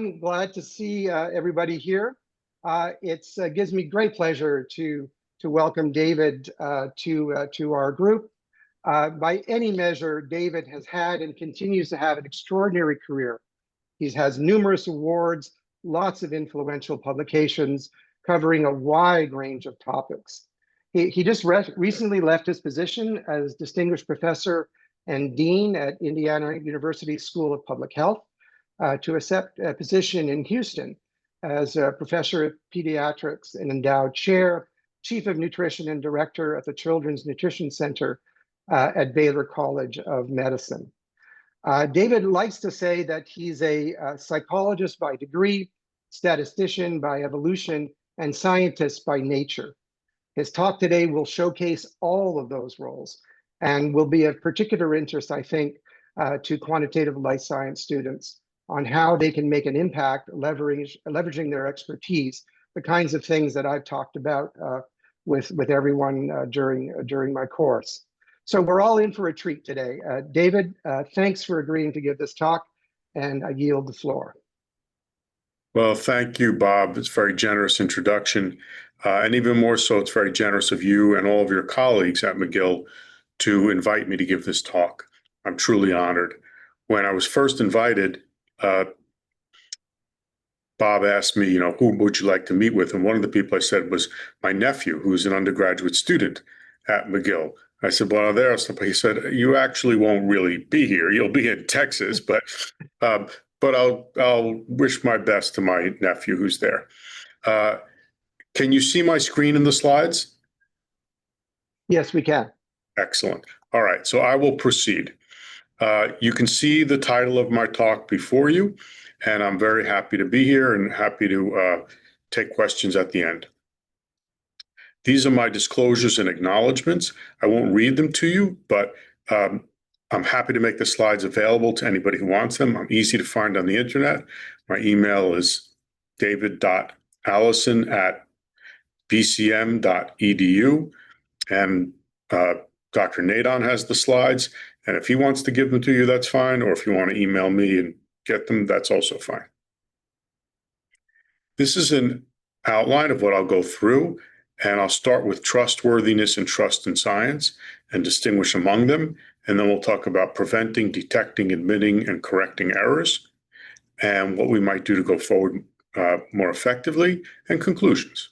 I'm glad to see everybody here. It gives me great pleasure to welcome David to our group. By any measure, David has had and continues to have an extraordinary career. He has numerous awards, lots of influential publications covering a wide range of topics. He just recently left his position as Distinguished Professor and Dean at Indiana University School of Public Health to accept a position in Houston as a Professor of Pediatrics and Endowed Chair, Chief of Nutrition and Director at the Children's Nutrition Center at Baylor College of Medicine. David likes to say that he's a psychologist by degree, statistician by evolution, and scientist by nature. His talk today will showcase all of those roles and will be of particular interest, I think, to quantitative life science students on how they can make an impact leveraging their expertise, the kinds of things that I've talked about with everyone during my course. So we're all in for a treat today. David, thanks for agreeing to give this talk, and I yield the floor. Well, thank you, Bob. It's a very generous introduction. And even more so, it's very generous of you and all of your colleagues at McGill to invite me to give this talk. I'm truly honored. When I was first invited, Bob asked me, who would you like to meet with? And one of the people I said was my nephew, who's an undergraduate student at McGill. I said, well, there. He said, you actually won't really be here. You'll be in Texas, but I'll wish my best to my nephew who's there. Can you see my screen in the slides? Yes, we can. Excellent. All right, so I will proceed. You can see the title of my talk before you, and I'm very happy to be here and happy to take questions at the end. These are my disclosures and acknowledgments. I won't read them to you, but I'm happy to make the slides available to anybody who wants them. I'm easy to find on the internet. My email is david.allison@bcm.edu, and Dr. Nadon has the slides, and if he wants to give them to you, that's fine, or if you want to email me and get them, that's also fine. This is an outline of what I'll go through, and I'll start with trustworthiness and trust in science and distinguish among them, and then we'll talk about preventing, detecting, admitting, and correcting errors, and what we might do to go forward more effectively, and conclusions.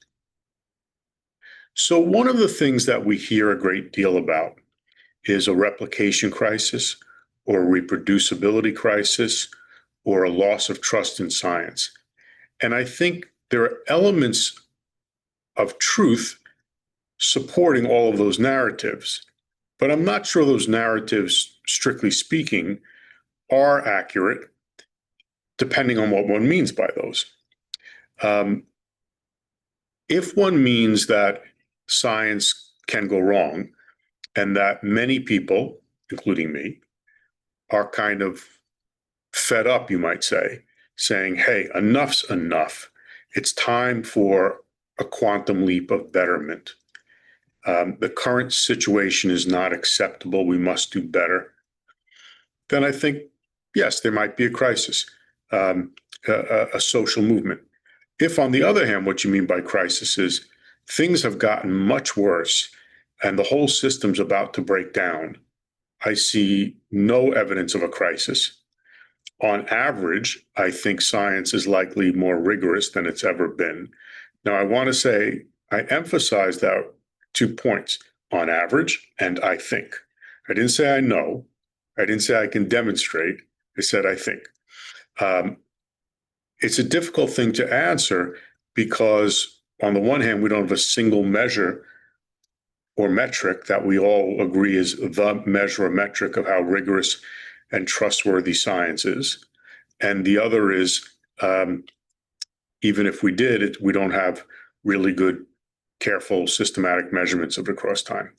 So one of the things that we hear a great deal about is a replication crisis or a reproducibility crisis or a loss of trust in science. And I think there are elements of truth supporting all of those narratives, but I'm not sure those narratives, strictly speaking, are accurate, depending on what one means by those. If one means that science can go wrong and that many people, including me, are kind of fed up, you might say, saying, hey, enough's enough. It's time for a quantum leap of betterment. The current situation is not acceptable. We must do better. Then I think, yes, there might be a crisis, a social movement. If, on the other hand, what you mean by crisis is things have gotten much worse and the whole system's about to break down, I see no evidence of a crisis. On average, I think science is likely more rigorous than it's ever been. Now, I want to say, I emphasize that 2 points, on average, and I think. I didn't say I know. I didn't say I can demonstrate. I said I think. It's a difficult thing to answer because, on the one hand, we don't have a single measure or metric that we all agree is the measure or metric of how rigorous and trustworthy science is. And the other is, even if we did, we don't have really good, careful, systematic measurements of it across time.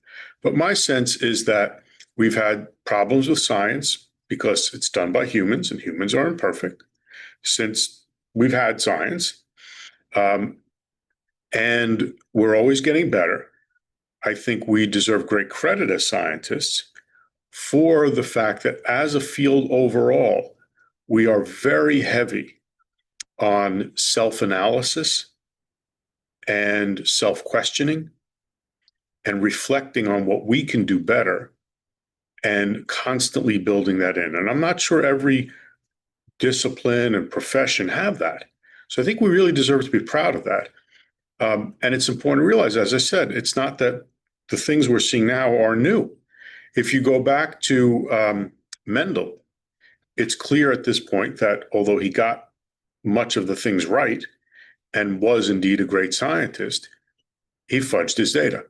But my sense is that we've had problems with science because it's done by humans, and humans are imperfect, since we've had science. And we're always getting better. I think we deserve great credit as scientists for the fact that as a field overall, we are very heavy on self-analysis and self-questioning and reflecting on what we can do better and constantly building that in. And I'm not sure every discipline and profession have that. So I think we really deserve to be proud of that. And it's important to realize, as I said, it's not that the things we're seeing now are new. If you go back to Mendel, it's clear at this point that although he got much of the things right and was indeed a great scientist, he fudged his data.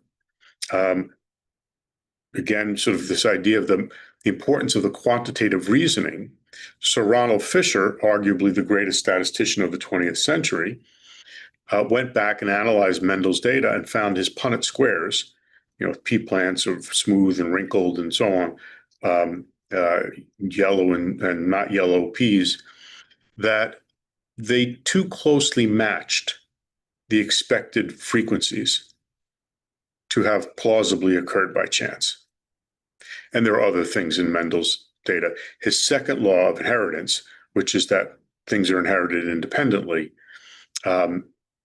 Again, sort of this idea of the importance of the quantitative reasoning. Sir Ronald Fisher, arguably the greatest statistician of the 20th century, went back and analyzed Mendel's data and found his Punnett squares, pea plants are smooth and wrinkled and so on, yellow and not yellow peas, that they too closely matched the expected frequencies to have plausibly occurred by chance. And there are other things in Mendel's data. His second law of inheritance, which is that things are inherited independently,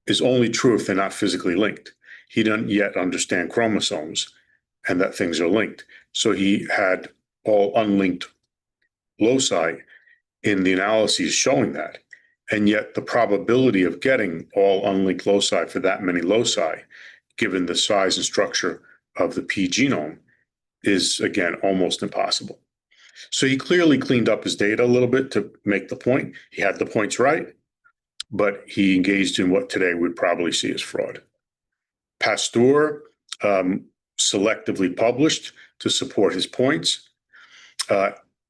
is only true if they're not physically linked. He doesn't yet understand chromosomes and that things are linked. So he had all unlinked loci in the analyses showing that. And yet the probability of getting all unlinked loci for that many loci, given the size and structure of the P genome, is, again, almost impossible. So he clearly cleaned up his data a little bit to make the point. He had the points right, but he engaged in what today we'd probably see as fraud. Pasteur selectively published to support his points.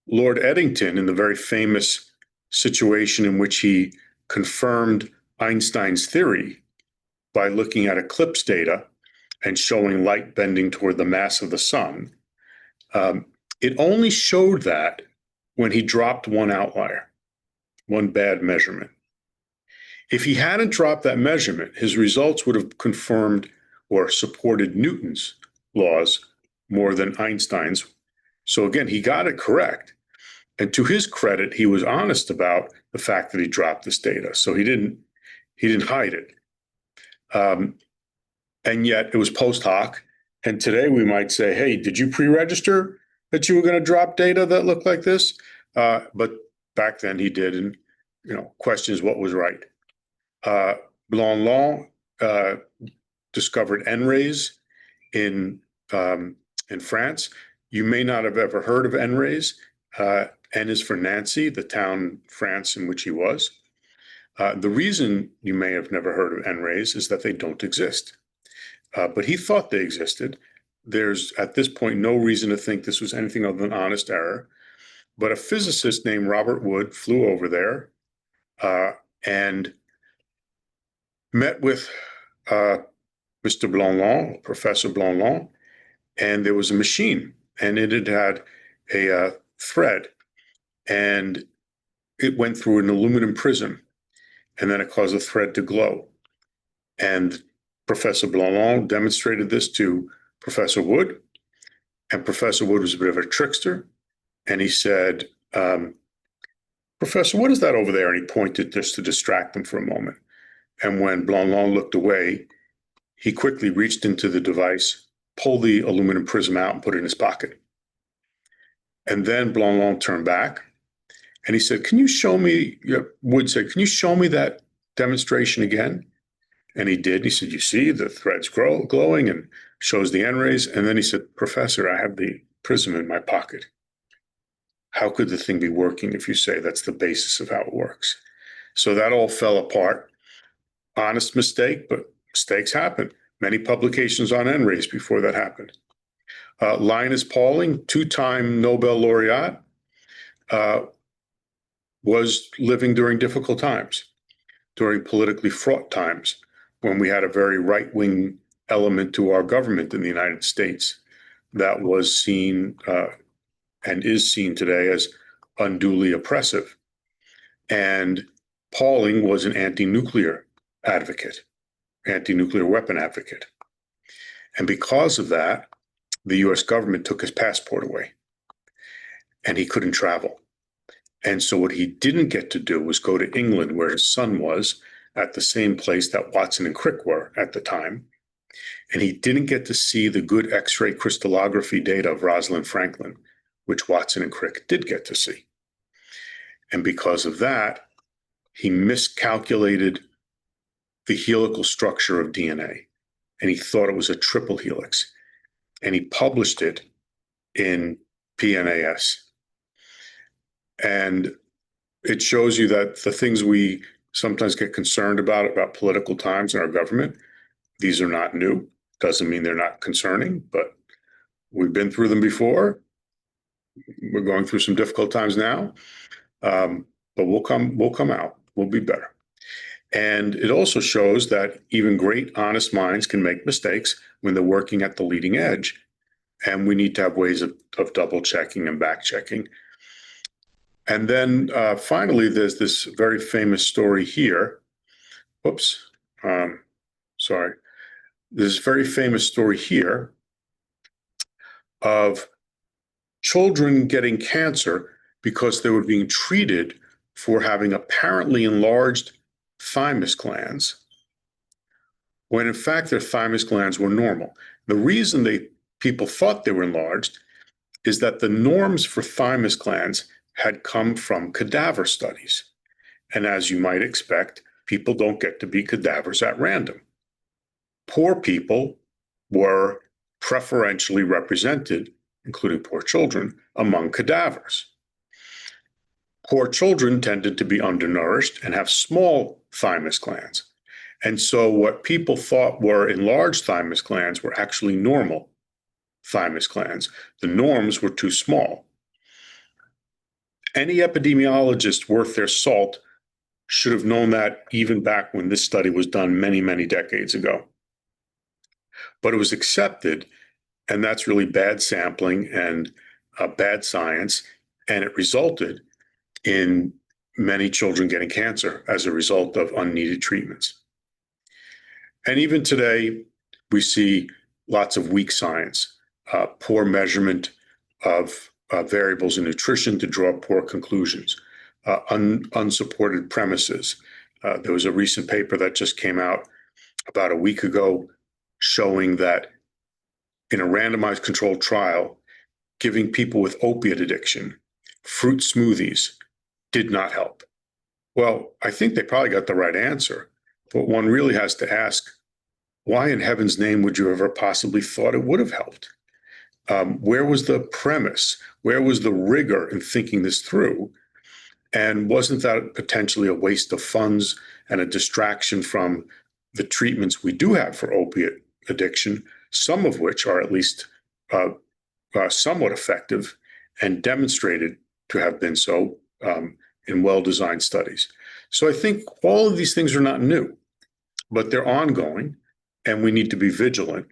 Lord Eddington, in the very famous situation in which he confirmed Einstein's theory by looking at eclipse data and showing light bending toward the mass of the sun, it only showed that when he dropped one outlier, one bad measurement. If he hadn't dropped that measurement, his results would have confirmed or supported Newton's laws more than Einstein's. So again, he got it correct. And to his credit, he was honest about the fact that he dropped this data. So he didn't hide it. And yet it was post hoc. And today we might say, hey, did you pre-register that you were going to drop data that looked like this? But back then he did, and questions what was right. Blanc discovered N-rays in France. You may not have ever heard of N-rays. N is for Nancy, the town, France, in which he was. The reason you may have never heard of N-rays is that they don't exist. But he thought they existed. There's, at this point, no reason to think this was anything other than honest error. But a physicist named Robert Wood flew over there and met with Mr. Blanc, Professor Blanc, and there was a machine, and it had a thread, and it went through an aluminum prism, and then it caused the thread to glow. And Professor Blanc demonstrated this to Professor Wood, and Professor Wood was a bit of a trickster, and he said, Professor, what is that over there? And he pointed just to distract them for a moment. And when Blanc looked away, he quickly reached into the device, pulled the aluminum prism out, and put it in his pocket. And then Blanc turned back, and he said, can you show me, Wood said, can you show me that demonstration again? And he did. He said, you see, the thread's glowing and shows the N-rays. And then he said, Professor, I have the prism in my pocket. How could the thing be working if you say that's the basis of how it works? So that all fell apart. Honest mistake, but mistakes happen. Many publications on N-rays before that happened. Linus Pauling, two-time Nobel laureate, was living during difficult times, during politically fraught times, when we had a very right-wing element to our government in the United States that was seen and is seen today as unduly oppressive. And Pauling was an anti-nuclear advocate, anti-nuclear weapon advocate. And because of that, the US government took his passport away, and he couldn't travel. And so what he didn't get to do was go to England, where his son was, at the same place that Watson and Crick were at the time. And he didn't get to see the good X-ray crystallography data of Rosalind Franklin, which Watson and Crick did get to see. And because of that, he miscalculated the helical structure of DNA, and he thought it was a triple helix. And he published it in PNAS. And it shows you that the things we sometimes get concerned about political times in our government, these are not new. Doesn't mean they're not concerning, but we've been through them before. We're going through some difficult times now, but we'll come out. We'll be better. And it also shows that even great, honest minds can make mistakes when they're working at the leading edge. And we need to have ways of double checking and back checking. And then finally, there's this very famous story here. Whoops. Sorry. This very famous story here of children getting cancer because they were being treated for having apparently enlarged thymus glands, when in fact their thymus glands were normal. The reason people thought they were enlarged is that the norms for thymus glands had come from cadaver studies. And as you might expect, people don't get to be cadavers at random. Poor people were preferentially represented, including poor children, among cadavers. Poor children tended to be undernourished and have small thymus glands. And so what people thought were enlarged thymus glands were actually normal thymus glands. The norms were too small. Any epidemiologist worth their salt should have known that even back when this study was done many, many decades ago. But it was accepted, and that's really bad sampling and bad science, and it resulted in many children getting cancer as a result of unneeded treatments. And even today, we see lots of weak science, poor measurement of variables in nutrition to draw poor conclusions, unsupported premises. There was a recent paper that just came out about a week ago showing that in a randomized controlled trial, giving people with opiate addiction fruit smoothies did not help. Well, I think they probably got the right answer, but one really has to ask, why in heaven's name would you ever possibly thought it would have helped? Where was the premise? Where was the rigor in thinking this through? And wasn't that potentially a waste of funds and a distraction from the treatments we do have for opiate addiction, some of which are at least somewhat effective and demonstrated to have been so in well-designed studies. So I think all of these things are not new, but they're ongoing, and we need to be vigilant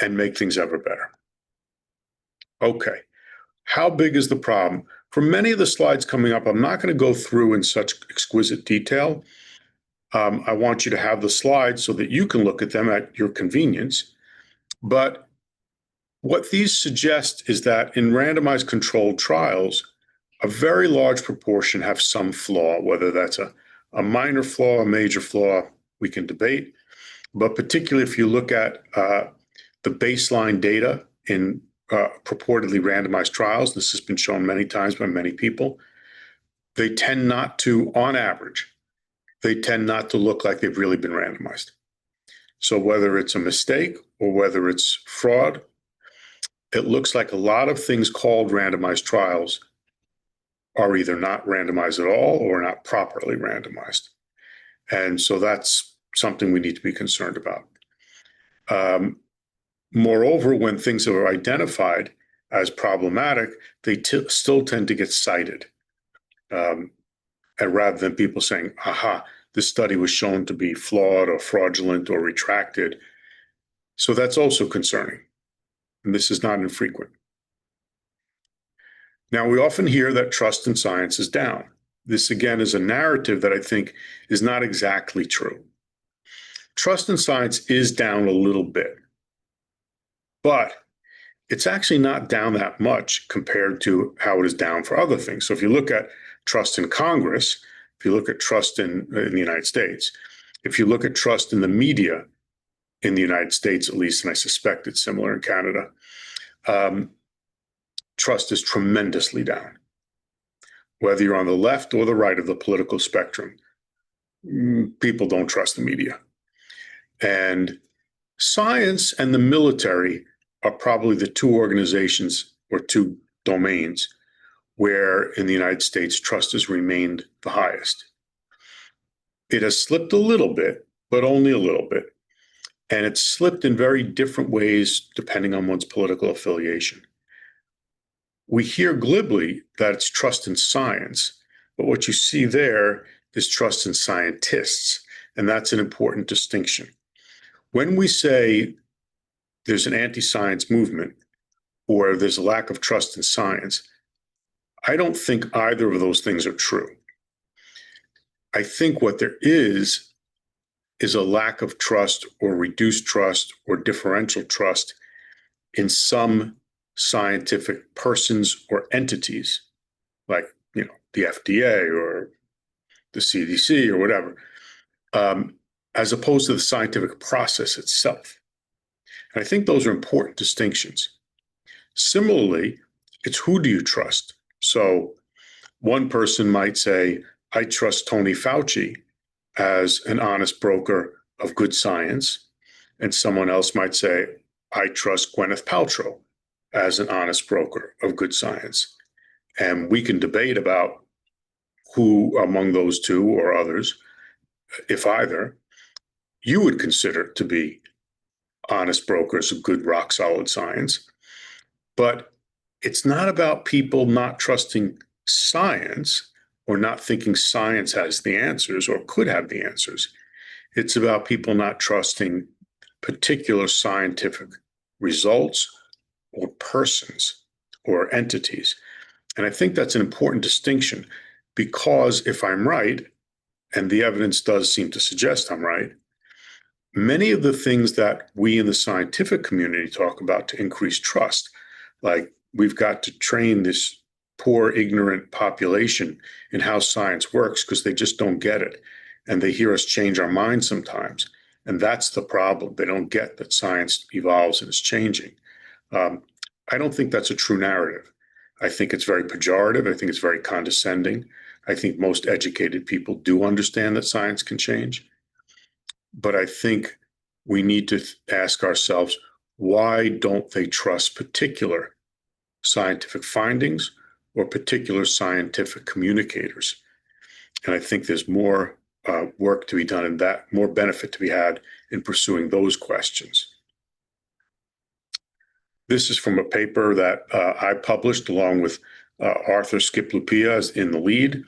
and make things ever better. Okay, how big is the problem? For many of the slides coming up, I'm not going to go through in such exquisite detail. I want you to have the slides so that you can look at them at your convenience. But what these suggest is that in randomized controlled trials, a very large proportion have some flaw, whether that's a minor flaw, a major flaw, we can debate. But particularly if you look at the baseline data in purportedly randomized trials, this has been shown many times by many people, they tend not to, on average, they tend not to look like they've really been randomized. So whether it's a mistake or whether it's fraud, it looks like a lot of things called randomized trials are either not randomized at all or not properly randomized. And so that's something we need to be concerned about. Moreover, when things are identified as problematic, they still tend to get cited. And rather than people saying, aha, this study was shown to be flawed or fraudulent or retracted. So that's also concerning. And this is not infrequent. Now, we often hear that trust in science is down. This, again, is a narrative that I think is not exactly true. Trust in science is down a little bit. But it's actually not down that much compared to how it is down for other things. So if you look at trust in Congress, if you look at trust in the United States, if you look at trust in the media in the United States, at least, and I suspect it's similar in Canada, trust is tremendously down. Whether you're on the left or the right of the political spectrum, people don't trust the media. And science and the military are probably the two organizations or two domains where in the United States trust has remained the highest. It has slipped a little bit, but only a little bit. And it's slipped in very different ways depending on one's political affiliation. We hear glibly that it's trust in science, but what you see there is trust in scientists, and that's an important distinction. When we say there's an anti-science movement or there's a lack of trust in science, I don't think either of those things are true. I think what there is a lack of trust or reduced trust or differential trust in some scientific persons or entities, like the FDA or the CDC or whatever, as opposed to the scientific process itself. And I think those are important distinctions. Similarly, it's who do you trust? So one person might say, I trust Tony Fauci as an honest broker of good science. And someone else might say, I trust Gwyneth Paltrow as an honest broker of good science. And we can debate about who among those two or others, if either, you would consider to be honest brokers of good rock solid science. But it's not about people not trusting science or not thinking science has the answers or could have the answers. It's about people not trusting particular scientific results or persons or entities. And I think that's an important distinction, because if I'm right, and the evidence does seem to suggest I'm right, many of the things that we in the scientific community talk about to increase trust, like we've got to train this poor, ignorant population in how science works because they just don't get it. And they hear us change our minds sometimes. And that's the problem. They don't get that science evolves and is changing. I don't think that's a true narrative. I think it's very pejorative. I think it's very condescending. I think most educated people do understand that science can change. But I think we need to ask ourselves, why don't they trust particular scientific findings or particular scientific communicators? And I think there's more work to be done in that, more benefit to be had in pursuing those questions. This is from a paper that I published along with Arthur Skiplupia in the lead.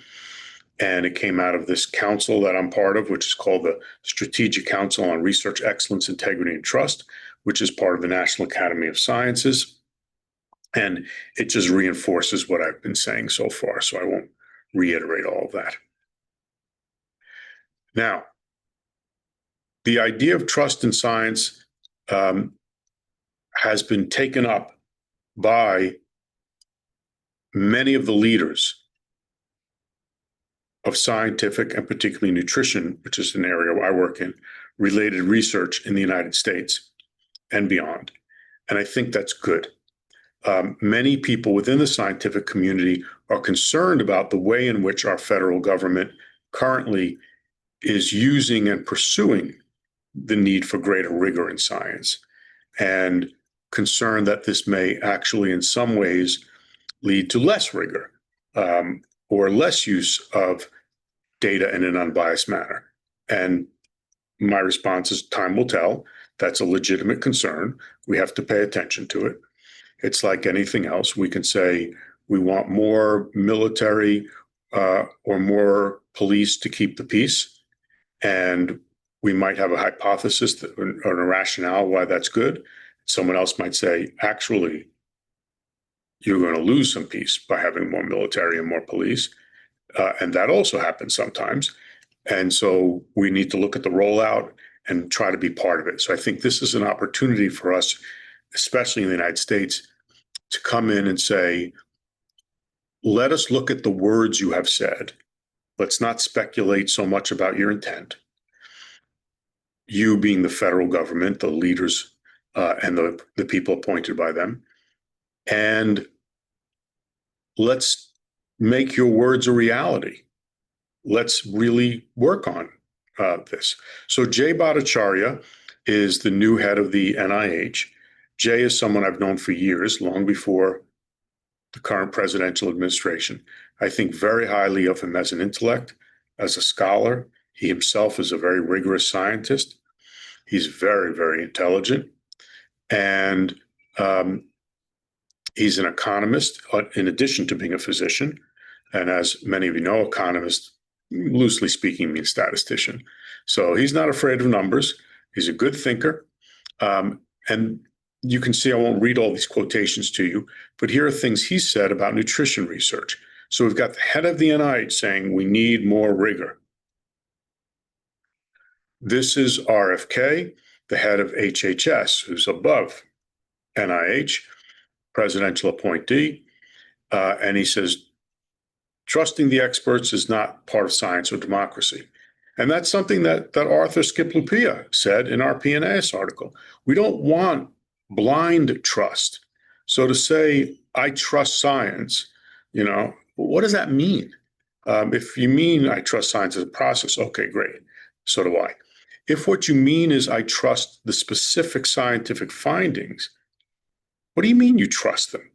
And it came out of this council that I'm part of, which is called the Strategic Council on Research Excellence, Integrity, and Trust, which is part of the National Academy of Sciences. And it just reinforces what I've been saying so far, so I won't reiterate all of that. Now, the idea of trust in science has been taken up by many of the leaders of scientific and particularly nutrition, which is an area I work in, related research in the United States and beyond. And I think that's good. Many people within the scientific community are concerned about the way in which our federal government currently is using and pursuing the need for greater rigor in science, and concerned that this may actually in some ways lead to less rigor or less use of data in an unbiased manner. And my response is time will tell. That's a legitimate concern. We have to pay attention to it. It's like anything else. We can say we want more military or more police to keep the peace. And we might have a hypothesis or a rationale why that's good. Someone else might say, actually, you're going to lose some peace by having more military and more police. And that also happens sometimes. And so we need to look at the rollout and try to be part of it. So I think this is an opportunity for us especially in the United States, to come in and say, let us look at the words you have said. Let's not speculate so much about your intent. You being the federal government, the leaders, and the people appointed by them. And let's make your words a reality. Let's really work on this. So Jay Bhattacharya is the new head of the NIH. Jay is someone I've known for years, long before the current presidential administration. I think very highly of him as an intellect, as a scholar. He himself is a very rigorous scientist. He's very, very intelligent. And he's an economist, in addition to being a physician. And as many of you know, economist, loosely speaking, means statistician. So he's not afraid of numbers. He's a good thinker. And you can see, I won't read all these quotations to you, but here are things he said about nutrition research. So we've got the head of the NIH saying we need more rigor. This is RFK, the head of HHS, who's above NIH, presidential appointee. And he says, trusting the experts is not part of science or democracy. And that's something that Arthur Skiplupia said in our PNAS article. We don't want blind trust. So to say, I trust science, what does that mean? If you mean I trust science as a process, okay, great. So do I. If what you mean is I trust the specific scientific findings, what do you mean you trust them?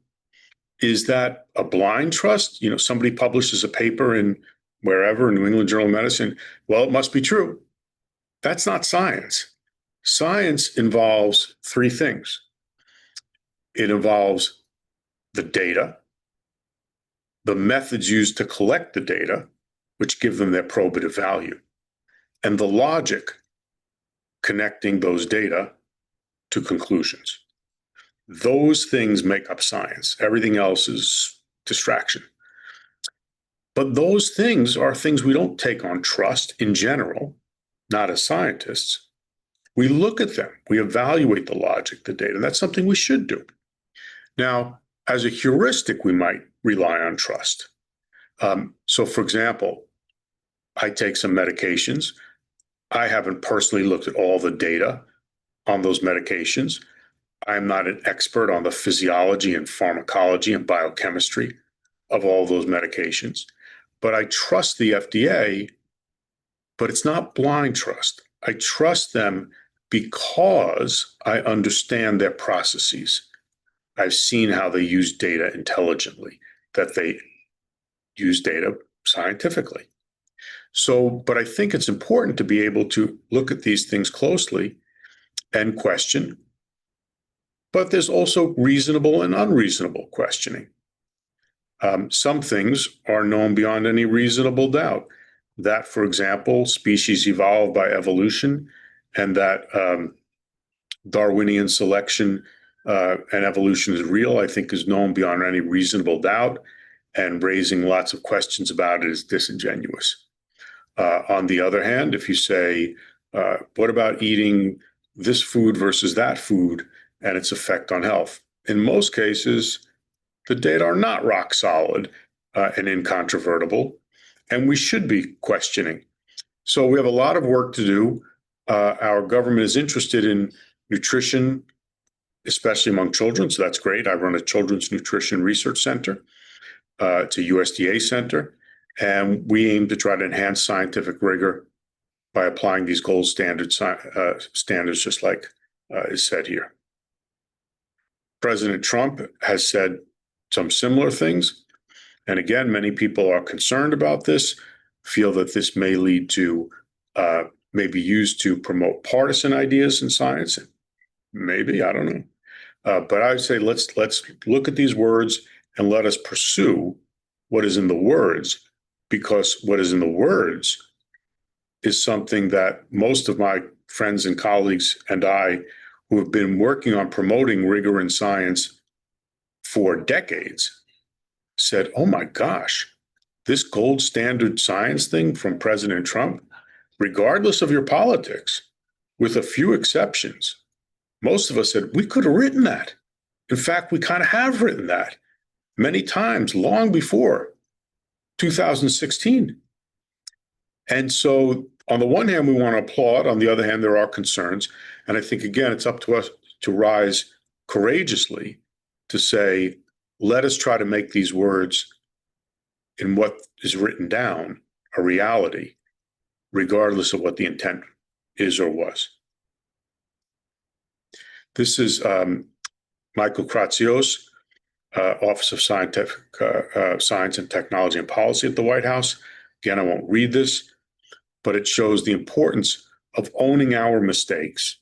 Is that a blind trust? Somebody publishes a paper in wherever, New England Journal of Medicine, well, it must be true. That's not science. Science involves three things. It involves the data, the methods used to collect the data, which give them their probative value, and the logic connecting those data to conclusions. Those things make up science. Everything else is distraction. But those things are things we don't take on trust in general, not as scientists. We look at them, we evaluate the logic, the data. That's something we should do. Now, as a heuristic, we might rely on trust. So, for example, I take some medications. I haven't personally looked at all the data on those medications. I'm not an expert on the physiology and pharmacology and biochemistry of all those medications, but I trust the FDA, but it's not blind trust. I trust them because I understand their processes. I've seen how they use data intelligently, that they use data scientifically. So, but I think it's important to be able to look at these things closely and question. But there's also reasonable and unreasonable questioning. Some things are known beyond any reasonable doubt. That, for example, species evolved by evolution, and that Darwinian selection and evolution is real, I think is known beyond any reasonable doubt, and raising lots of questions about it is disingenuous. On the other hand, if you say, what about eating this food versus that food and its effect on health? In most cases, the data are not rock solid and incontrovertible, and we should be questioning. So we have a lot of work to do. Our government is interested in nutrition, especially among children, so that's great. I run a Children's Nutrition Research Center. It's a USDA center, and we aim to try to enhance scientific rigor by applying these gold standards, just like is said here. President Trump has said some similar things. And again, many people are concerned about this, feel that this may lead to, may be used to promote partisan ideas in science. Maybe, I don't know. But I would say let's look at these words and let us pursue what is in the words, because what is in the words is something that most of my friends and colleagues and I, who have been working on promoting rigor in science for decades, said, oh my gosh, this gold standard science thing from President Trump, regardless of your politics, with a few exceptions, most of us said, we could have written that. In fact, we kind of have written that many times, long before 2016. And so on the one hand, we want to applaud. On the other hand, there are concerns. And I think, again, it's up to us to rise courageously to say, let us try to make these words in what is written down a reality, regardless of what the intent is or was. This is Michael Kratsios, Office of Science and Technology and Policy at the White House. Again, I won't read this, but it shows the importance of owning our mistakes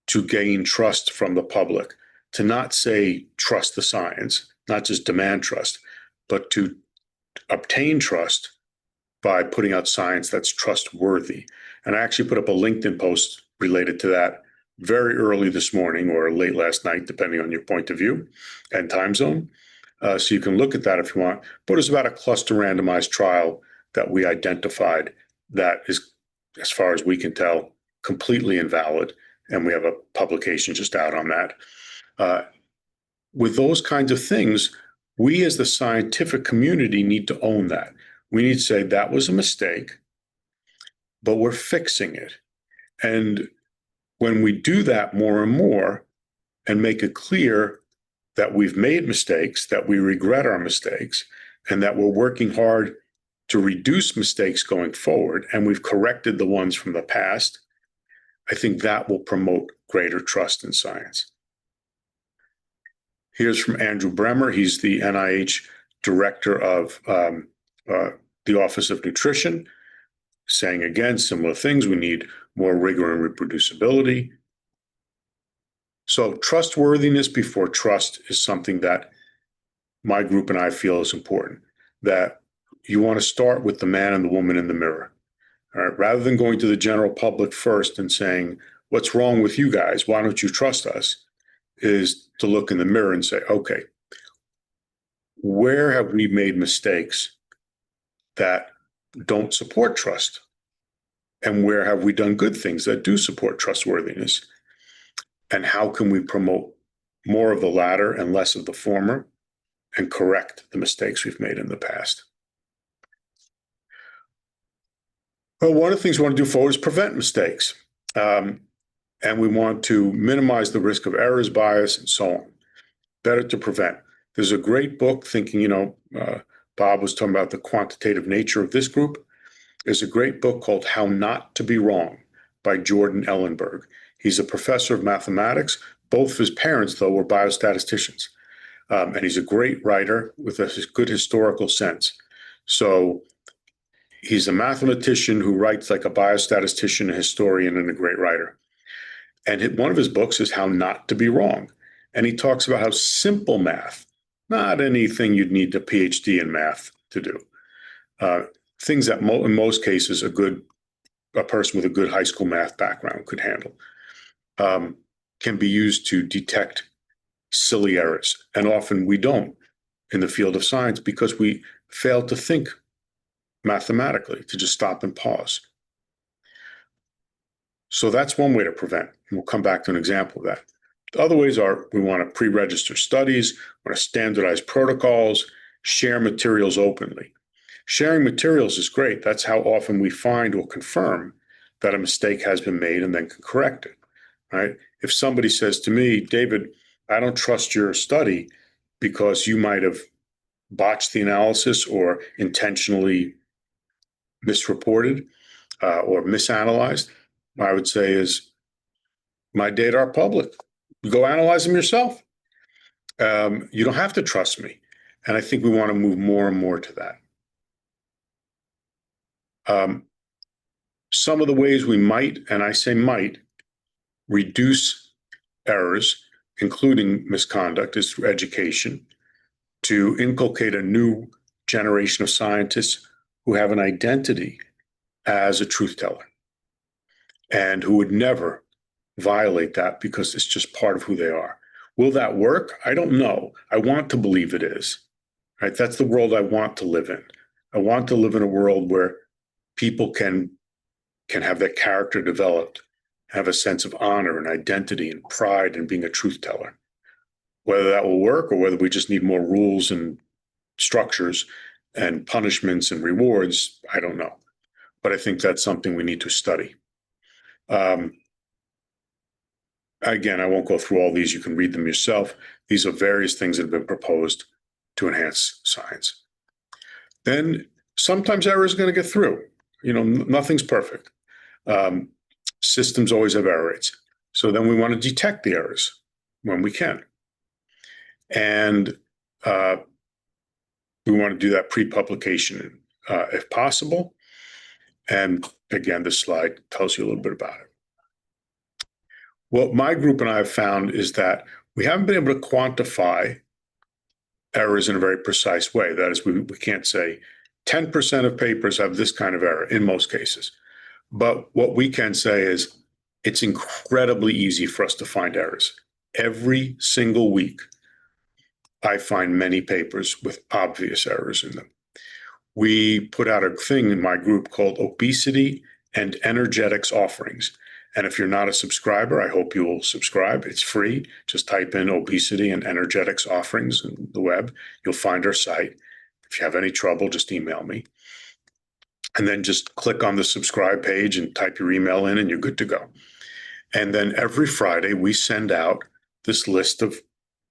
to gain trust from the public, to not say trust the science, not just demand trust, but to obtain trust by putting out science that's trustworthy. And I actually put up a LinkedIn post related to that very early this morning or late last night, depending on your point of view and time zone. So you can look at that if you want. But it's about a cluster randomized trial that we identified that is, as far as we can tell, completely invalid. And we have a publication just out on that. With those kinds of things, we as the scientific community need to own that. We need to say that was a mistake, but we're fixing it. And when we do that more and more and make it clear that we've made mistakes, that we regret our mistakes, and that we're working hard to reduce mistakes going forward, and we've corrected the ones from the past, I think that will promote greater trust in science. Here's from Andrew Bremer. He's the NIH director of the Office of Nutrition, saying again, similar things. We need more rigor and reproducibility. So trustworthiness before trust is something that my group and I feel is important, that you want to start with the man and the woman in the mirror. All right, rather than going to the general public first and saying, what's wrong with you guys? Why don't you trust us? Is to look in the mirror and say, okay, where have we made mistakes that don't support trust? And where have we done good things that do support trustworthiness? And how can we promote more of the latter and less of the former and correct the mistakes we've made in the past? Well, one of the things we want to do forward is prevent mistakes. And we want to minimize the risk of errors, bias, and so on. Better to prevent. There's a great book, Bob was talking about the quantitative nature of this group. There's a great book called How Not to Be Wrong by Jordan Ellenberg. He's a professor of mathematics. Both of his parents, though, were biostatisticians. And he's a great writer with a good historical sense. So he's a mathematician who writes like a biostatistician, a historian, and a great writer. And one of his books is How Not to Be Wrong. And he talks about how simple math, not anything you'd need a PhD in math to do, things that in most cases a person with a good high school math background could handle, can be used to detect silly errors. And often we don't in the field of science because we fail to think mathematically, to just stop and pause. So that's one way to prevent. And we'll come back to an example of that. The other ways are we want to pre-register studies, we want to standardize protocols, share materials openly. Sharing materials is great. That's how often we find or confirm that a mistake has been made and then can correct it, right? If somebody says to me, David, I don't trust your study because you might have botched the analysis or intentionally misreported or misanalyzed, I would say is my data are public. Go analyze them yourself. You don't have to trust me. And I think we want to move more and more to that. Some of the ways we might, and I say might, reduce errors, including misconduct, is through education, to inculcate a new generation of scientists who have an identity as a truth teller and who would never violate that because it's just part of who they are. Will that work? I don't know. I want to believe it is. Right? That's the world I want to live in. I want to live in a world where people can have their character developed have a sense of honor and identity and pride in being a truth teller. Whether that will work or whether we just need more rules and structures and punishments and rewards, I don't know. But I think that's something we need to study. Again, I won't go through all these. You can read them yourself. These are various things that have been proposed to enhance science. Then sometimes error is going to get through. Nothing's perfect. Systems always have error rates. So then we want to detect the errors when we can. And we want to do that pre-publication if possible. And again, this slide tells you a little bit about it. What my group and I have found is that we haven't been able to quantify errors in a very precise way. That is, we can't say 10% of papers have this kind of error in most cases. But what we can say is it's incredibly easy for us to find errors. Every single week, I find many papers with obvious errors in them. We put out a thing in my group called Obesity and Energetics Offerings. And if you're not a subscriber, I hope you will subscribe. It's free. Just type in Obesity and Energetics Offerings in the web. You'll find our site. If you have any trouble, just email me. And then just click on the subscribe page and type your email in and you're good to go. And then every Friday, we send out this list of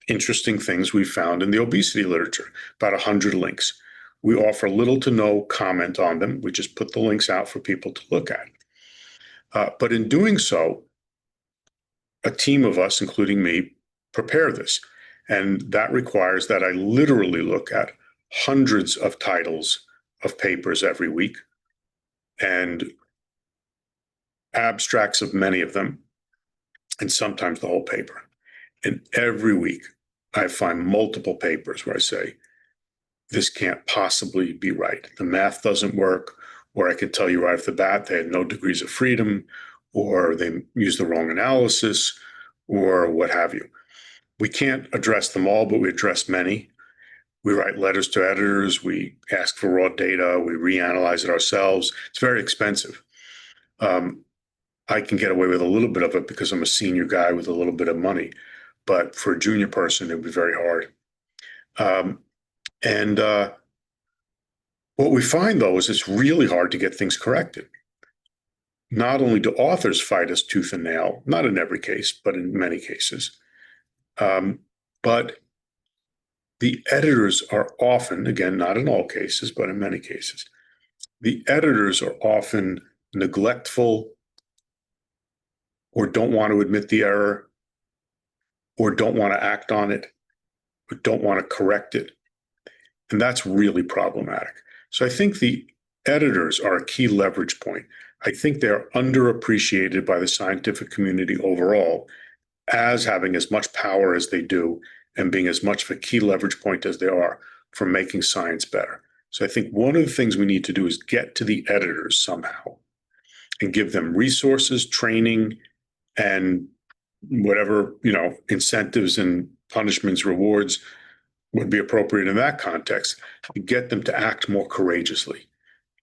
interesting things we found in the obesity literature, about 100 links. We offer little to no comment on them. We just put the links out for people to look at. But in doing so, a team of us, including me, prepare this. And that requires that I literally look at hundreds of titles of papers every week and abstracts of many of them, and sometimes the whole paper. And every week, I find multiple papers where I say, this can't possibly be right. The math doesn't work, or I can tell you right off the bat, they had no degrees of freedom, or they used the wrong analysis, or what have you. We can't address them all, but we address many. We write letters to editors. We ask for raw data. We reanalyze it ourselves. It's very expensive. I can get away with a little bit of it because I'm a senior guy with a little bit of money. But for a junior person, it would be very hard. What we find, though, is it's really hard to get things corrected. Not only do authors fight us tooth and nail, not in every case, but in many cases, but the editors are often, again, not in all cases, but in many cases, the editors are often neglectful or don't want to admit the error or don't want to act on it or don't want to correct it. And that's really problematic. So I think the editors are a key leverage point. I think they're underappreciated by the scientific community overall as having as much power as they do and being as much of a key leverage point as they are for making science better. So I think one of the things we need to do is get to the editors somehow and give them resources, training, and whatever, incentives and punishments, rewards would be appropriate in that context to get them to act more courageously.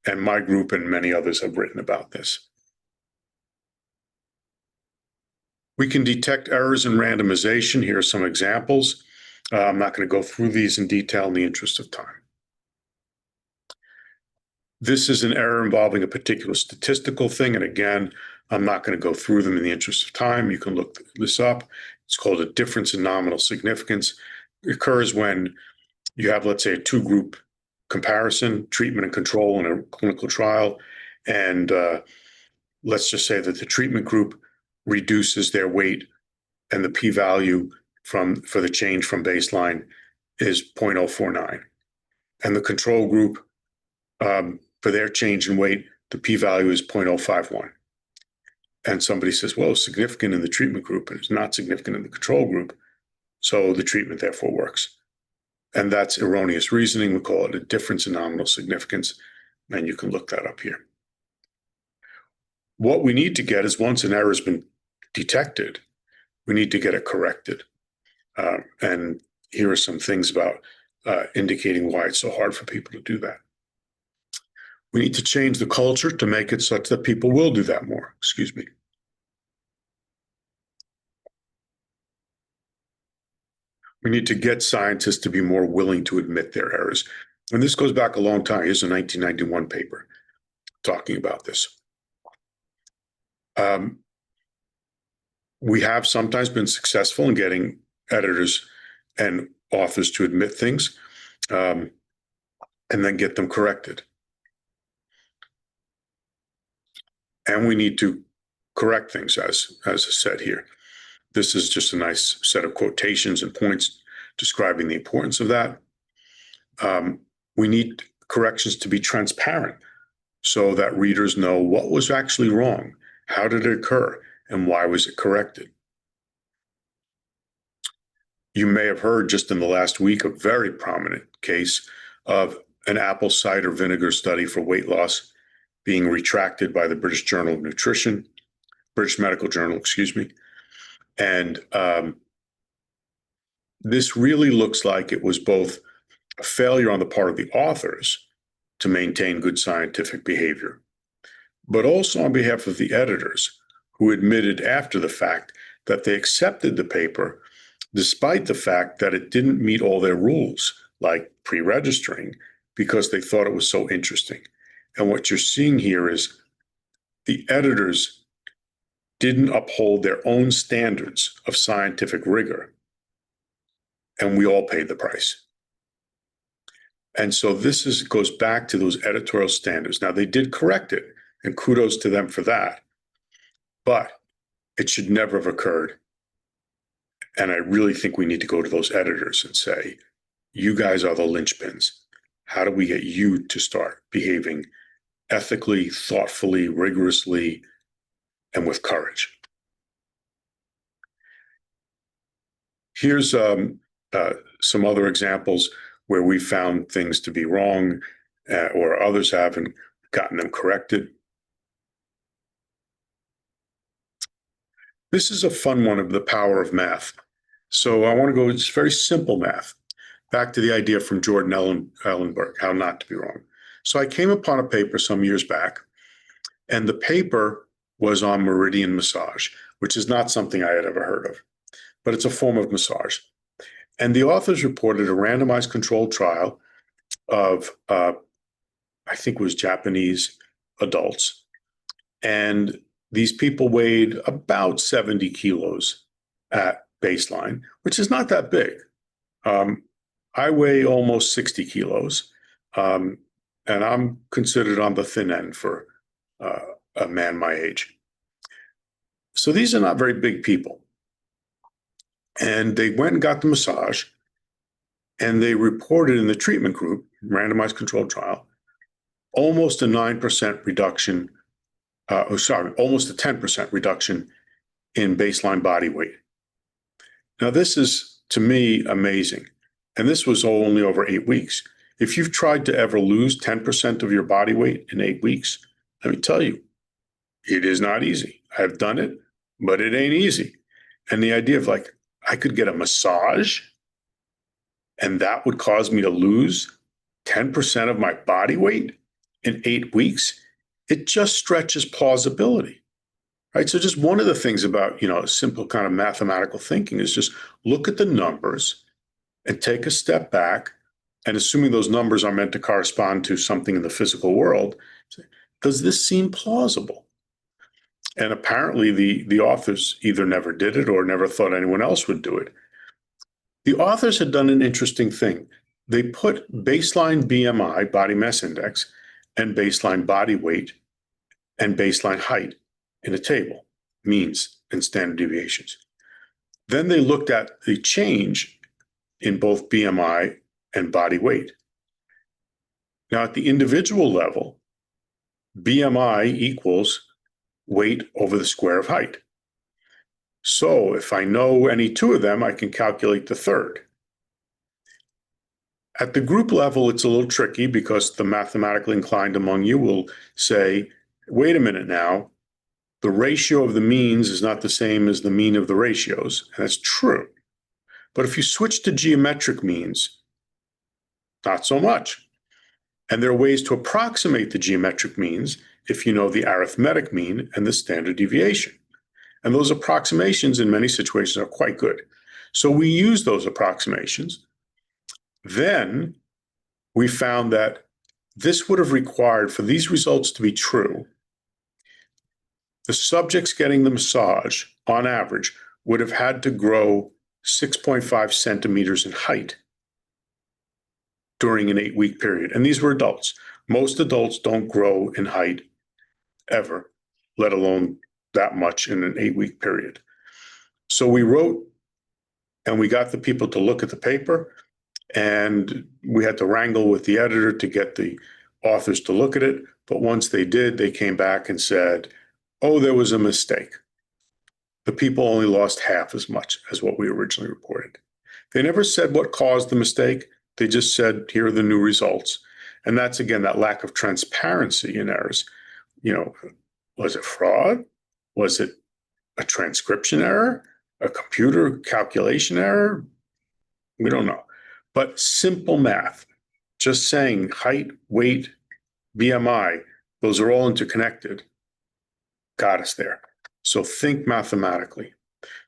And my group and many others have written about this. We can detect errors in randomization. Here are some examples. I'm not going to go through these in detail in the interest of time. This is an error involving a particular statistical thing. And again, I'm not going to go through them in the interest of time. You can look this up. It's called a difference in nominal significance. It occurs when you have, let's say, a two-group comparison, treatment and control in a clinical trial. And let's just say that the treatment group reduces their weight and the p-value for the change from baseline is 0.049. And the control group, for their change in weight, the p-value is 0.051. And somebody says, well, it's significant in the treatment group and it's not significant in the control group. So the treatment therefore works. And that's erroneous reasoning. We call it a difference in nominal significance. And you can look that up here. What we need to get is once an error has been detected, we need to get it corrected. And here are some things about indicating why it's so hard for people to do that. We need to change the culture to make it such that people will do that more. Excuse me. We need to get scientists to be more willing to admit their errors. And this goes back a long time. Here's a 1991 paper talking about this. We have sometimes been successful in getting editors and authors to admit things and then get them corrected. And we need to correct things, as I said here. This is just a nice set of quotations and points describing the importance of that. We need corrections to be transparent so that readers know what was actually wrong, how did it occur, and why was it corrected. You may have heard just in the last week a very prominent case of an apple cider vinegar study for weight loss being retracted by the British Journal of Nutrition, British Medical Journal, excuse me. And this really looks like it was both a failure on the part of the authors to maintain good scientific behavior, but also on behalf of the editors, who admitted after the fact that they accepted the paper despite the fact that it didn't meet all their rules, like pre-registering, because they thought it was so interesting. And what you're seeing here is the editors didn't uphold their own standards of scientific rigor, and we all paid the price. And so this goes back to those editorial standards. Now, they did correct it, and kudos to them for that, but it should never have occurred. And I really think we need to go to those editors and say, you guys are the linchpins. How do we get you to start behaving ethically, thoughtfully, rigorously, and with courage? Here's some other examples where we found things to be wrong or others haven't gotten them corrected. This is a fun one of the power of math. So I want to go, it's very simple math. Back to the idea from Jordan Ellenberg, how not to be wrong. So I came upon a paper some years back, and the paper was on meridian massage, which is not something I had ever heard of, but it's a form of massage. And the authors reported a randomized controlled trial of, I think it was Japanese adults. And these people weighed about 70 kilos at baseline, which is not that big. I weigh almost 60 kilos, and I'm considered on the thin end for a man my age. So these are not very big people. And they went and got the massage, and they reported in the treatment group, randomized controlled trial, almost a 9% reduction, almost a 10% reduction in baseline body weight. Now, this is, to me, amazing. And this was only over 8 weeks. If you've tried to ever lose 10% of your body weight in 8 weeks, let me tell you, it is not easy. I've done it, but it ain't easy. And the idea of like, I could get a massage and that would cause me to lose 10% of my body weight in 8 weeks, it just stretches plausibility, right? So just one of the things about, simple kind of mathematical thinking is just look at the numbers and take a step back, and assuming those numbers are meant to correspond to something in the physical world, does this seem plausible? And apparently the authors either never did it or never thought anyone else would do it. The authors had done an interesting thing. They put baseline BMI, body mass index, and baseline body weight and baseline height in a table, means and standard deviations. Then they looked at the change in both BMI and body weight. Now, at the individual level, BMI equals weight over the square of height. So if I know any two of them, I can calculate the third. At the group level, it's a little tricky because the mathematically inclined among you will say, wait a minute now, the ratio of the means is not the same as the mean of the ratios. And that's true. But if you switch to geometric means, not so much. And there are ways to approximate the geometric means if you know the arithmetic mean and the standard deviation. And those approximations in many situations are quite good. So we used those approximations. Then we found that this would have required, for these results to be true, the subjects getting the massage, on average, would have had to grow 6.5 centimeters in height during an 8-week period. And these were adults. Most adults don't grow in height ever, let alone that much in an 8-week period. So we wrote, and we got the people to look at the paper, and we had to wrangle with the editor to get the authors to look at it. But once they did, they came back and said, oh, there was a mistake. The people only lost half as much as what we originally reported. They never said what caused the mistake. They just said, here are the new results. And that's, again, that lack of transparency in errors. You know, was it fraud? Was it a transcription error? A computer calculation error? We don't know. But simple math, just saying height, weight, BMI, those are all interconnected, got us there. So think mathematically.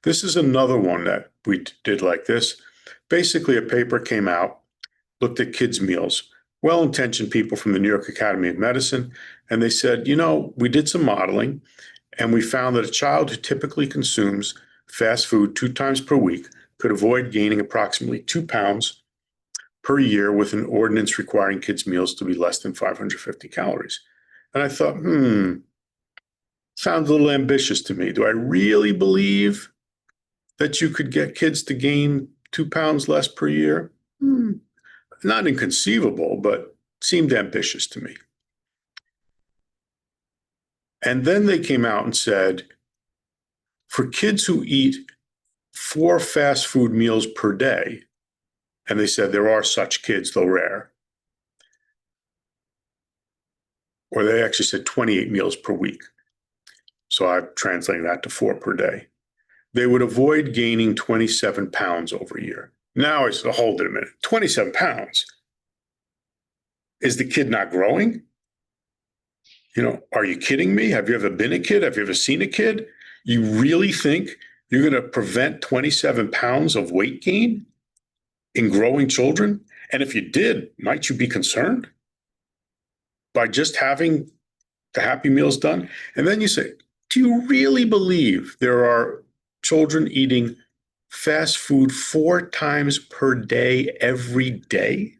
This is another one that we did like this. Basically, a paper came out, looked at kids' meals, well-intentioned people from the New York Academy of Medicine, and they said, you know, we did some modeling, and we found that a child who typically consumes fast food 2 times per week could avoid gaining approximately 2 pounds per year with an ordinance requiring kids' meals to be less than 550 calories. And I thought, sounds a little ambitious to me. Do I really believe that you could get kids to gain 2 pounds less per year? Not inconceivable, but seemed ambitious to me. And then they came out and said, for kids who eat 4 fast food meals per day, and they said there are such kids, though rare, or they actually said 28 meals per week. So I'm translating that to 4 per day. They would avoid gaining 27 pounds over a year. Now I said, hold it a minute, 27 pounds? Is the kid not growing? You know, are you kidding me? Have you ever been a kid? Have you ever seen a kid? You really think you're going to prevent 27 pounds of weight gain in growing children? And if you did, might you be concerned by just having the Happy Meals done? And then you say, do you really believe there are children eating fast food 4 times per day every day?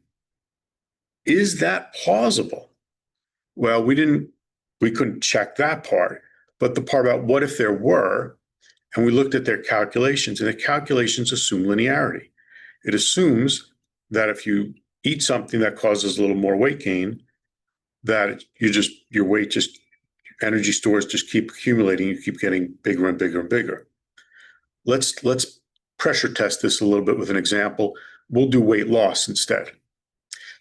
Is that plausible? Well, we couldn't check that part, but the part about what if there were, and we looked at their calculations, and the calculations assume linearity. It assumes that if you eat something that causes a little more weight gain, that your weight just, energy stores just keep accumulating, you keep getting bigger and bigger and bigger. Let's pressure test this a little bit with an example. We'll do weight loss instead.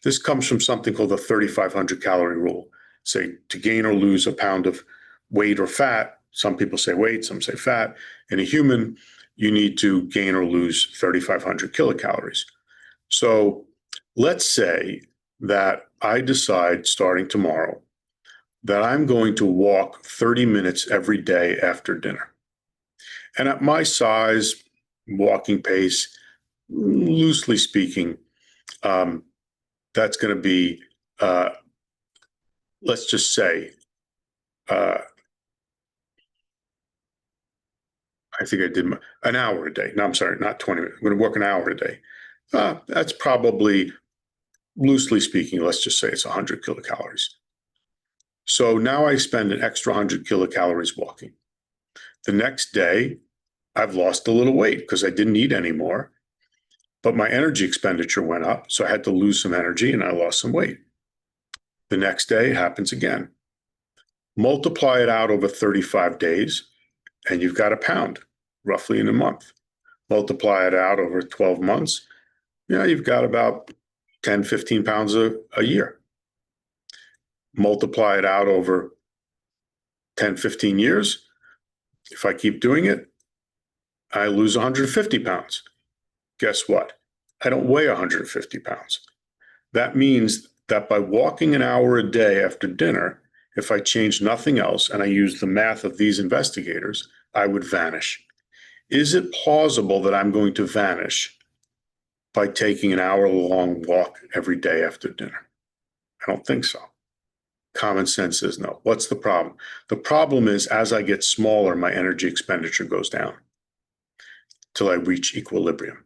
This comes from something called the 3,500 calorie rule. Say to gain or lose a pound of weight or fat, some people say weight, some say fat. In a human, you need to gain or lose 3,500 kilocalories. So let's say that I decide starting tomorrow that I'm going to walk 30 minutes every day after dinner. And at my size, walking pace, loosely speaking, that's going to be, let's just say, I think I did an hour a day. No, I'm sorry, not 20 minutes. I'm going to work an hour a day. That's probably, loosely speaking, let's just say it's 100 kilocalories. So now I spend an extra 100 kilocalories walking. The next day, I've lost a little weight because I didn't eat anymore, but my energy expenditure went up. So I had to lose some energy and I lost some weight. The next day it happens again. Multiply it out over 35 days and you've got a pound, roughly in a month. Multiply it out over 12 months, you've got about 10, 15 pounds a year. Multiply it out over 10, 15 years. If I keep doing it, I lose 150 pounds. Guess what? I don't weigh 150 pounds. That means that by walking an hour a day after dinner, if I change nothing else and I use the math of these investigators, I would vanish. Is it plausible that I'm going to vanish by taking an hour-long walk every day after dinner? I don't think so. Common sense says no. What's the problem? The problem is, as I get smaller, my energy expenditure goes down till I reach equilibrium.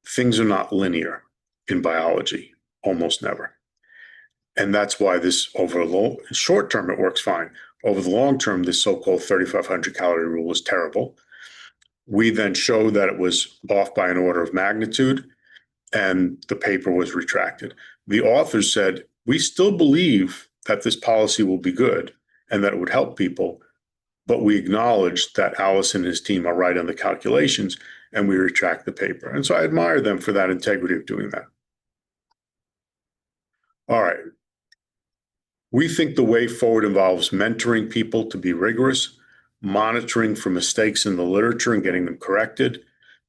Things are not linear in biology, almost never. And that's why this, over the short term, it works fine. Over the long term, this so-called 3,500 calorie rule is terrible. We then showed that it was off by an order of magnitude, and the paper was retracted. The authors said, we still believe that this policy will be good and that it would help people, but we acknowledge that Allison and his team are right on the calculations, and we retract the paper. And so I admire them for that integrity of doing that. All right. We think the way forward involves mentoring people to be rigorous, monitoring for mistakes in the literature and getting them corrected,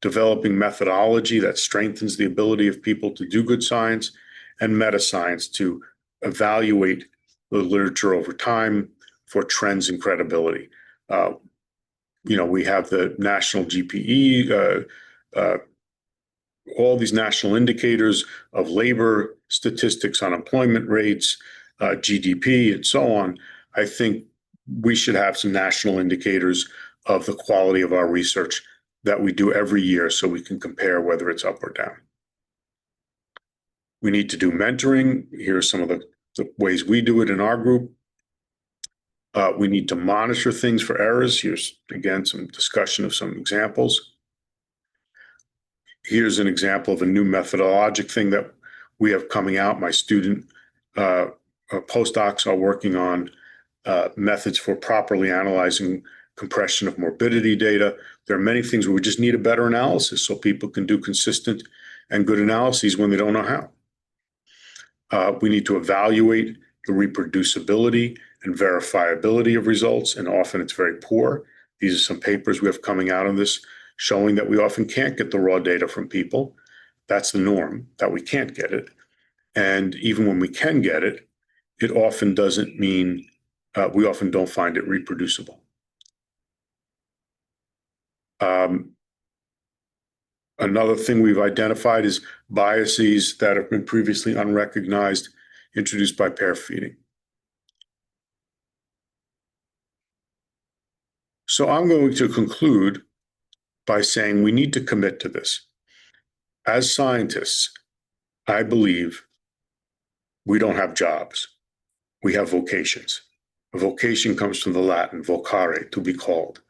developing methodology that strengthens the ability of people to do good science, and meta-science to evaluate the literature over time for trends and credibility. We have the national GPE, all these national indicators of labor statistics, unemployment rates, GDP, and so on. I think we should have some national indicators of the quality of our research that we do every year so we can compare whether it's up or down. We need to do mentoring. Here are some of the ways we do it in our group. We need to monitor things for errors. Here's, again, some discussion of some examples. Here's an example of a new methodologic thing that we have coming out. My student postdocs are working on methods for properly analyzing compression of morbidity data. There are many things where we just need a better analysis so people can do consistent and good analyses when they don't know how. We need to evaluate the reproducibility and verifiability of results, and often it's very poor. These are some papers we have coming out on this showing that we often can't get the raw data from people. That's the norm, that we can't get it. And even when we can get it, it often doesn't mean, we often don't find it reproducible. Another thing we've identified is biases that have been previously unrecognized, introduced by pair feeding. So I'm going to conclude by saying we need to commit to this. As scientists, I believe we don't have jobs. We have vocations. A vocation comes from the Latin vocare, to be called.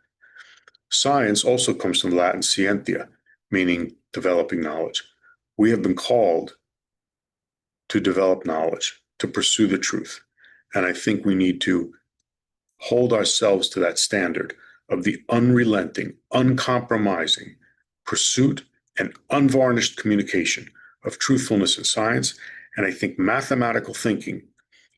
Science also comes from Latin scientia, meaning developing knowledge. We have been called to develop knowledge, to pursue the truth. And I think we need to hold ourselves to that standard of the unrelenting, uncompromising pursuit and unvarnished communication of truthfulness in science. And I think mathematical thinking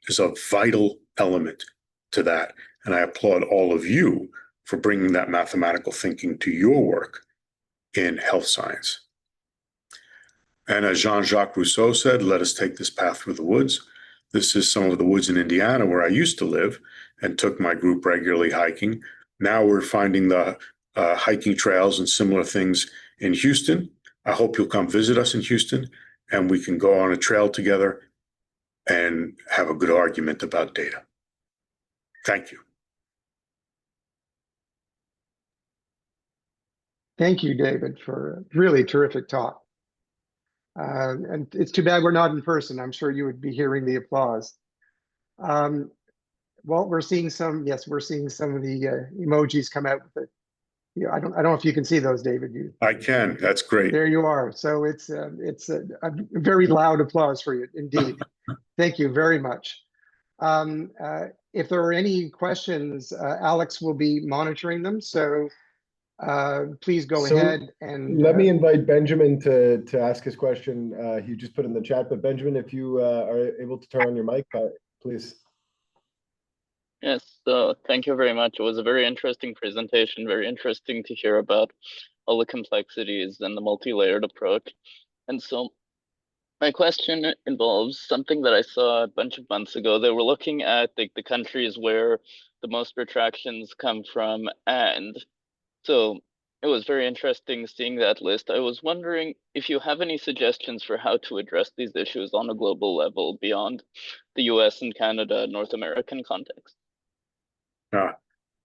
is a vital element to that. And I applaud all of you for bringing that mathematical thinking to your work in health science. And as Jean-Jacques Rousseau said, let us take this path through the woods. This is some of the woods in Indiana where I used to live and took my group regularly hiking. Now we're finding the hiking trails and similar things in Houston. I hope you'll come visit us in Houston and we can go on a trail together and have a good argument about data. Thank you. Thank you, David, for a really terrific talk. And it's too bad we're not in person. I'm sure you would be hearing the applause. Well, we're seeing some, yes, we're seeing some of the emojis come out with it. Yeah, I don't know if you can see those, David. I can. That's great. There you are. So it's a very loud applause for you, indeed. Thank you very much. If there are any questions, Alex will be monitoring them. So please go ahead and let me invite Benjamin to ask his question. He just put in the chat, but Benjamin, if you are able to turn on your mic, please. Yes, so thank you very much. It was a very interesting presentation, very interesting to hear about all the complexities and the multi-layered approach. And so my question involves something that I saw a bunch of months ago. They were looking at the countries where the most retractions come from. And so It was very interesting seeing that list. I was wondering if you have any suggestions for how to address these issues on a global level beyond the US and Canada, North American context.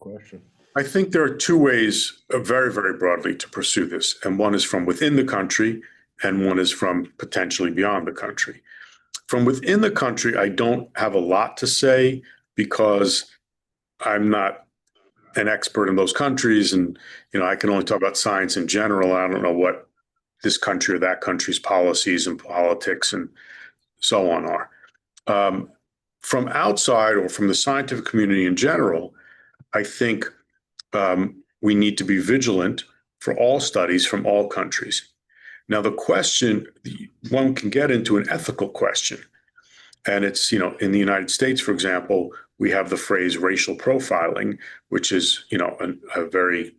Question. I think there are two ways, very, very broadly, to pursue this. And one is from within the country, and one is from potentially beyond the country. From within the country, I don't have a lot to say because I'm not an expert in those countries. And, I can only talk about science in general. I don't know what this country or that country's policies and politics and so on are. From outside or from the scientific community in general, I think we need to be vigilant for all studies from all countries. Now, the question, one can get into an ethical question. And it's, in the United States, for example, we have the phrase racial profiling, which is, a very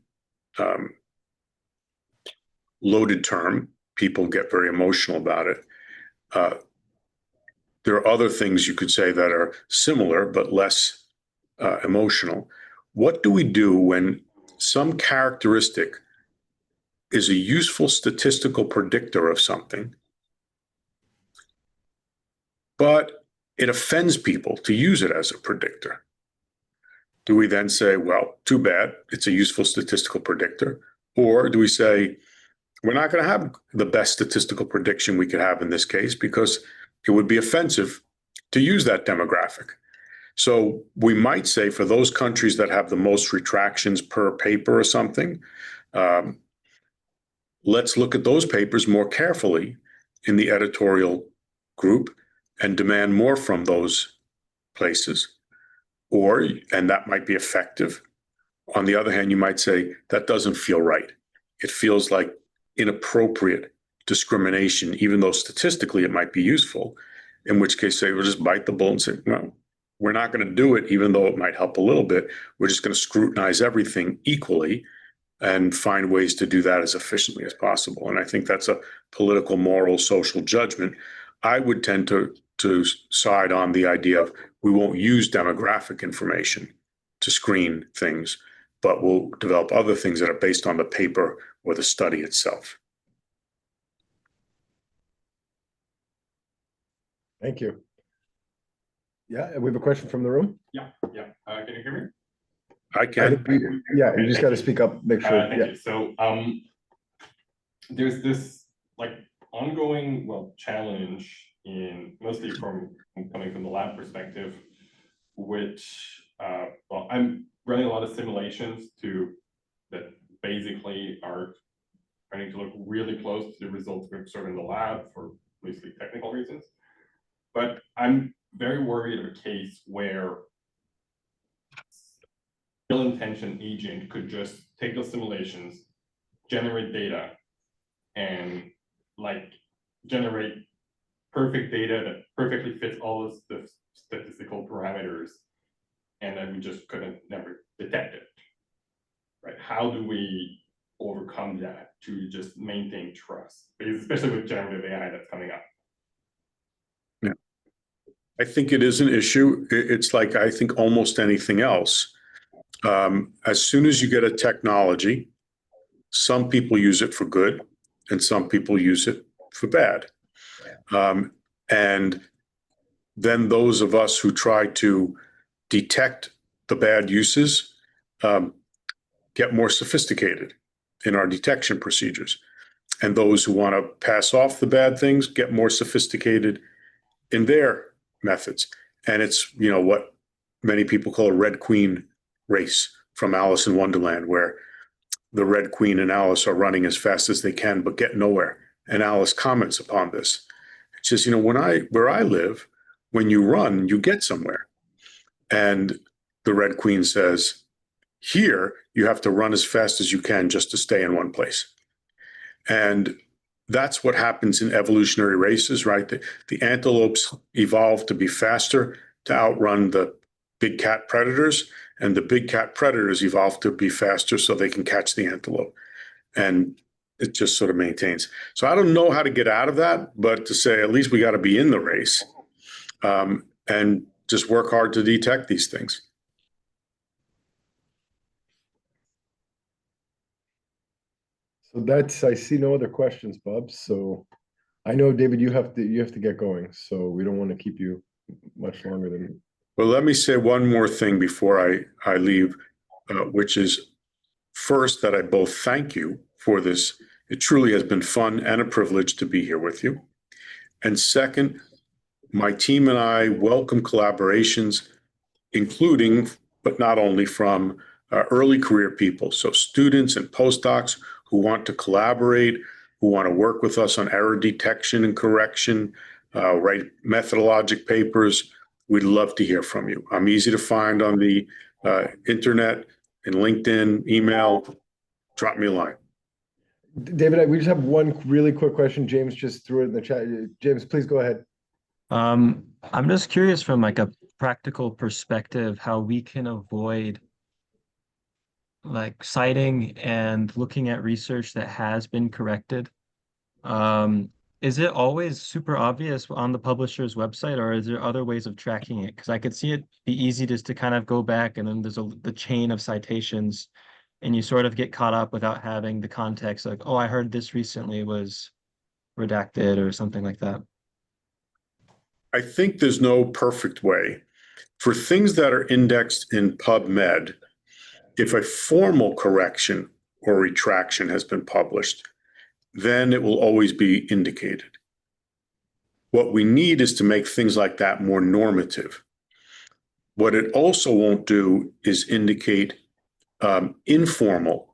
loaded term. People get very emotional about it. There are other things you could say that are similar, but less emotional. What do we do when some characteristic is a useful statistical predictor of something, but it offends people to use it as a predictor? Do we then say, well, too bad, it's a useful statistical predictor? Or do we say, we're not going to have the best statistical prediction we could have in this case because it would be offensive to use that demographic? So we might say for those countries that have the most retractions per paper or something, let's look at those papers more carefully in the editorial group and demand more from those places. And that might be effective. On the other hand, you might say that doesn't feel right. It feels like inappropriate discrimination, even though statistically it might be useful, in which case say, we'll just bite the bullet and say, no, we're not going to do it, even though it might help a little bit. We're just going to scrutinize everything equally and find ways to do that as efficiently as possible. And I think that's a political, moral, social judgment. I would tend to side on the idea of we won't use demographic information to screen things, but we'll develop other things that are based on the paper or the study itself. Thank you. Yeah, we have a question from the room. Yeah. Can you hear me? I can. You just got to speak up, make sure. Thank you. So there's this ongoing challenge mostly coming from the lab perspective, which I'm running a lot of simulations that basically are trying to look really close to the results we observe in the lab for mostly technical reasons. But I'm very worried of a case where ill-intentioned agent could just take those simulations, generate data, and generate perfect data that perfectly fits all of the statistical parameters, and then we just never detect it. Right? How do we overcome that to just maintain trust, especially with generative AI that's coming up? Yeah, I think it is an issue. It's like, I think almost anything else. As soon as you get a technology, some people use it for good and some people use it for bad. And then those of us who try to detect the bad uses get more sophisticated in our detection procedures. And those who want to pass off the bad things get more sophisticated in their methods. And it's, what many people call a Red Queen race from Alice in Wonderland, where the Red Queen and Alice are running as fast as they can, but get nowhere. And Alice comments upon this. It says, where I live, when you run, you get somewhere. And the Red Queen says, here, you have to run as fast as you can just to stay in one place. And that's what happens in evolutionary races, right? The antelopes evolved to be faster to outrun the big cat predators, and the big cat predators evolved to be faster so they can catch the antelope. And it just sort of maintains. So I don't know how to get out of that, but to say at least we got to be in the race and just work hard to detect these things. So that's, I see no other questions, Bob. So I know, David, you have to get going. So we don't want to keep you much longer than. Well, let me say one more thing before I leave, which is first that I both thank you for this. It truly has been fun and a privilege to be here with you. And second, my team and I welcome collaborations, including, but not only from early career people. So students and postdocs who want to collaborate, who want to work with us on error detection and correction, write methodologic papers. We'd love to hear from you. I'm easy to find on the internet and LinkedIn, email. Drop me a line. David, we just have one really quick question. James just threw it in the chat. James, please go ahead. I'm just curious from like a practical perspective how we can avoid like citing and looking at research that has been corrected. Is it always super obvious on the publisher's website, or is there other ways of tracking it? Because I could see it be easy just to kind of go back and then there's the chain of citations and you sort of get caught up without having the context, like, oh, I heard this recently was redacted or something like that. I think there's no perfect way. For things that are indexed in PubMed, if a formal correction or retraction has been published, then it will always be indicated. What we need is to make things like that more normative. What it also won't do is indicate informal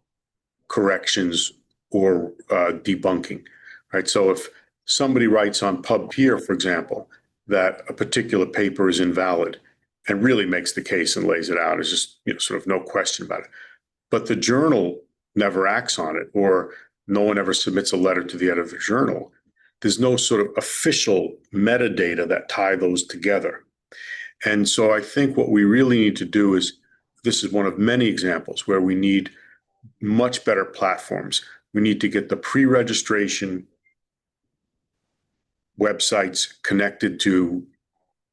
corrections or debunking, right? So if somebody writes on PubPeer, for example, that a particular paper is invalid and really makes the case and lays it out, is just, sort of no question about it. But the journal never acts on it, or no one ever submits a letter to the editor of the journal. There's no sort of official metadata that tie those together. And so I think what we really need to do is, this is one of many examples where we need much better platforms. We need to get the pre-registration websites connected to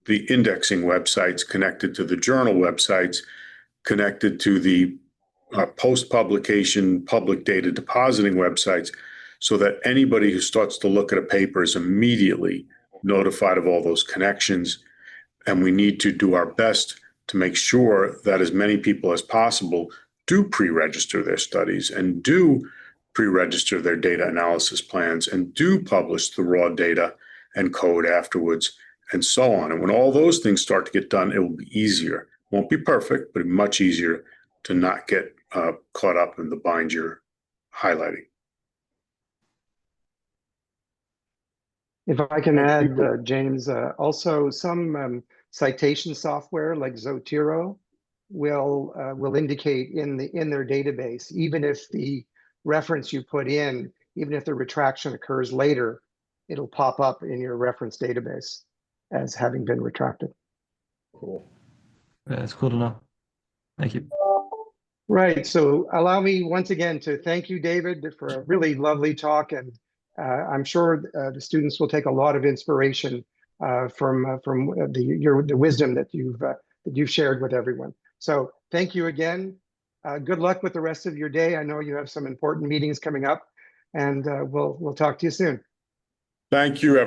the indexing websites, connected to the journal websites, connected to the post-publication public data depositing websites, so that anybody who starts to look at a paper is immediately notified of all those connections. And we need to do our best to make sure that as many people as possible do pre-register their studies and do pre-register their data analysis plans and do publish the raw data and code afterwards and so on. And when all those things start to get done, it will be easier. Won't be perfect, but much easier to not get caught up in the bind you're highlighting. If I can add, James, also some citation software like Zotero will indicate in their database, even if the reference you put in, even if the retraction occurs later, it'll pop up in your reference database as having been retracted. Cool. Yeah, that's cool to know. Thank you. Right. So allow me once again to thank you, David, for a really lovely talk. And I'm sure the students will take a lot of inspiration from the wisdom that you've shared with everyone. So thank you again. Good luck with the rest of your day. I know you have some important meetings coming up, and we'll talk to you soon. Thank you, everyone.